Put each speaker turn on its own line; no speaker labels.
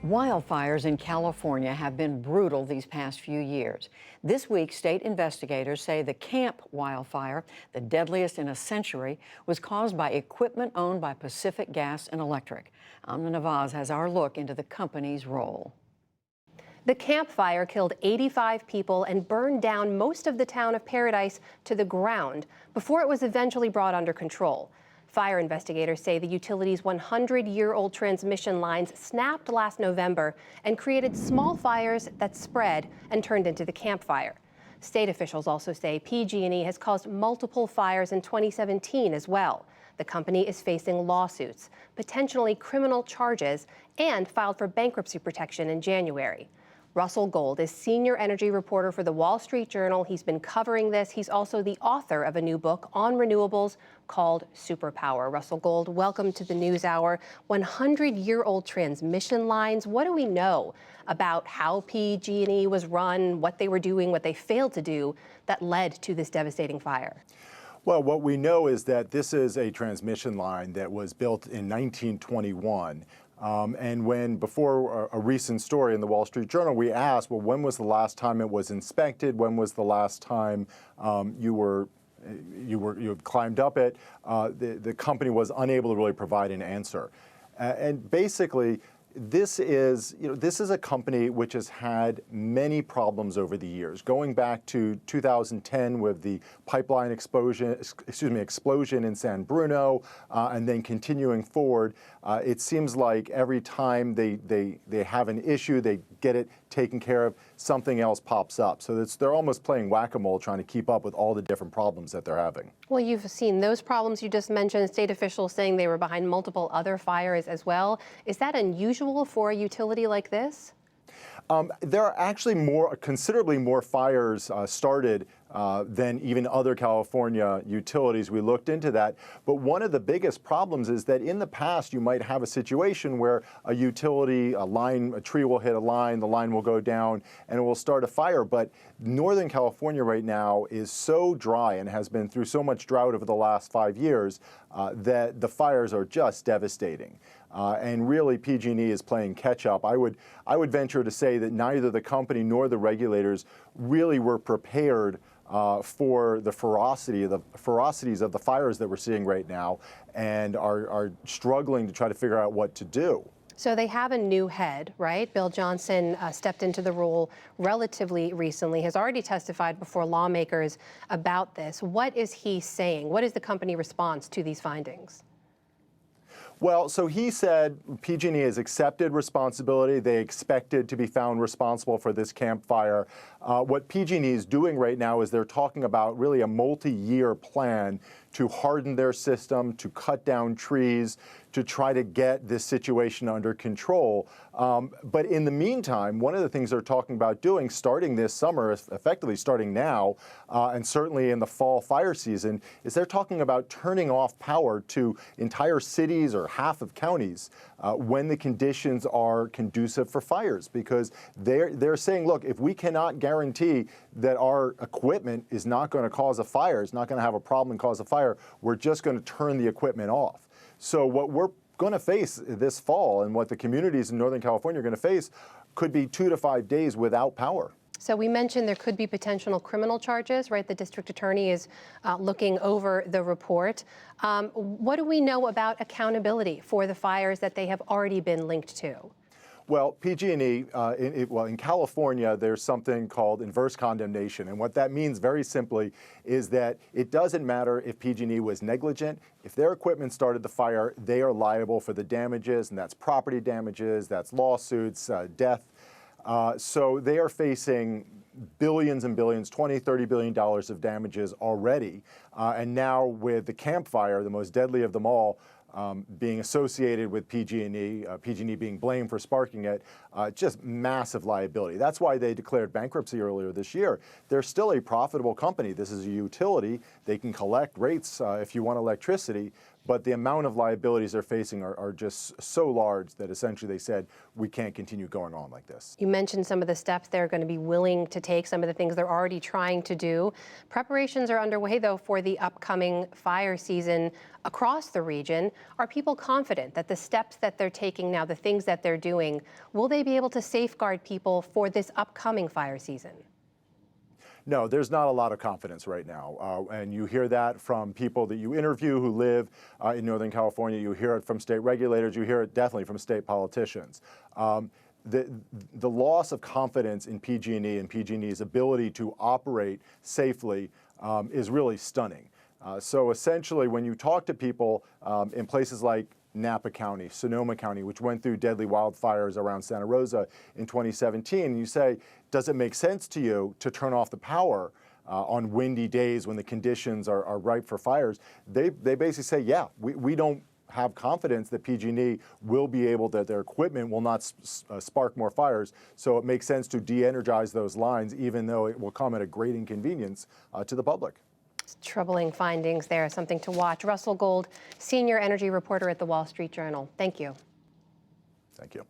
Wildfires in California have been brutal these past few years. This week, state investigators say the Camp wildfire, the deadliest in a century, was caused by equipment owned by Pacific Gas and Electric. Amna Nawaz has our look into the company's role.
The Camp Fire killed 85 people and burned down most of the town of Paradise to the ground before it was eventually brought under control. Fire investigators say the utility's 100-year-old transmission lines snapped last November and created small fires that spread and turned into the Camp Fire. State officials also say PG&E has caused multiple fires in 2017 as well. The company is facing lawsuits, potentially criminal charges, and filed for bankruptcy protection in January. Russell Gold is senior energy reporter for the Wall Street Journal. He's been covering this. He's also the author of a new book on renewables called Superpower. Russell Gold, welcome to the NewsHour. 100-year-old transmission lines. What do we know about how PG&E was run, what they were doing, what they failed to do that led to this devastating fire?
Well, what we know is that this is a transmission line that was built in 1921. And before a recent story in the Wall Street Journal, we asked, well, when was the last time it was inspected? When was the last time you had climbed up it? The company was unable to really provide an answer. And basically, this is a company which has had many problems over the years, going back to 2010 with the pipeline explosion in San Bruno, and then continuing forward. It seems like every time they have an issue, they get it taken care of, something else pops up. So they're almost playing whack-a-mole, trying to keep up with all the different problems that they're having.
Well, you've seen those problems you just mentioned, state officials saying they were behind multiple other fires as well. Is that unusual for a utility like this?
There are actually considerably more fires started than even other California utilities. We looked into that. But one of the biggest problems is that in the past, you might have a situation where a utility, a tree will hit a line, the line will go down, and it will start a fire. But Northern California right now is so dry and has been through so much drought over the last 5 years that the fires are just devastating. And really, PG&E is playing catch up. I would venture to say that neither the company nor the regulators really were prepared for the ferocities of the fires that we're seeing right now, and are struggling to try to figure out what to do.
So they have a new head, right? Bill Johnson stepped into the role relatively recently, has already testified before lawmakers about this. What is he saying? What is the company response to these findings?
Well, so he said PG&E has accepted responsibility. They expected to be found responsible for this Camp Fire. What PG&E is doing right now is they're talking about really a multi-year plan to harden their system, to cut down trees, to try to get this situation under control. But in the meantime, one of the things they're talking about doing, starting this summer, effectively starting now, and certainly in the fall fire season, is they're talking about turning off power to entire cities or half of counties when the conditions are conducive for fires, because they're saying, look, if we cannot guarantee that our equipment is not going to cause a fire, is not going to have a problem and cause a fire, we're just going to turn the equipment off. So what we're going to face this fall, and what the communities in Northern California are going to face, could be 2 to 5 days without power.
So we mentioned there could be potential criminal charges, right? The district attorney is looking over the report. What do we know about accountability for the fires that they have already been linked to?
Well, PG&E, in California, there's something called inverse condemnation. And what that means very simply is that it doesn't matter if PG&E was negligent. If their equipment started the fire, they are liable for the damages, and that's property damages, that's lawsuits, death. So they are facing billions and billions, $20, $30 billion of damages already. And now with the Camp Fire, the most deadly of them all, being associated with PG&E, PG&E being blamed for sparking it, just massive liability. That's why they declared bankruptcy earlier this year. They're still a profitable company. This is a utility. They can collect rates if you want electricity, but the amount of liabilities they're facing are just so large that essentially they said, we can't continue going on like this.
You mentioned some of the steps they're going to be willing to take, some of the things they're already trying to do. Preparations are underway, though, for the upcoming fire season across the region. Are people confident that the steps that they're taking now, the things that they're doing, will they be able to safeguard people for this upcoming fire season?
No, there's not a lot of confidence right now. And you hear that from people that you interview who live in Northern California. You hear it from state regulators. You hear it definitely from state politicians. The loss of confidence in PG&E and PG&E's ability to operate safely is really stunning. So essentially, when you talk to people in places like Napa County, Sonoma County, which went through deadly wildfires around Santa Rosa in 2017, you say, does it make sense to you to turn off the power on windy days when the conditions are ripe for fires? They basically say, yeah, we don't have confidence that PG&E will be able, that their equipment will not spark more fires. So it makes sense to de-energize those lines, even though it will come at a great inconvenience to the public.
Troubling findings there, something to watch. Russell Gold, senior energy reporter at the Wall Street Journal. Thank you.
Thank you.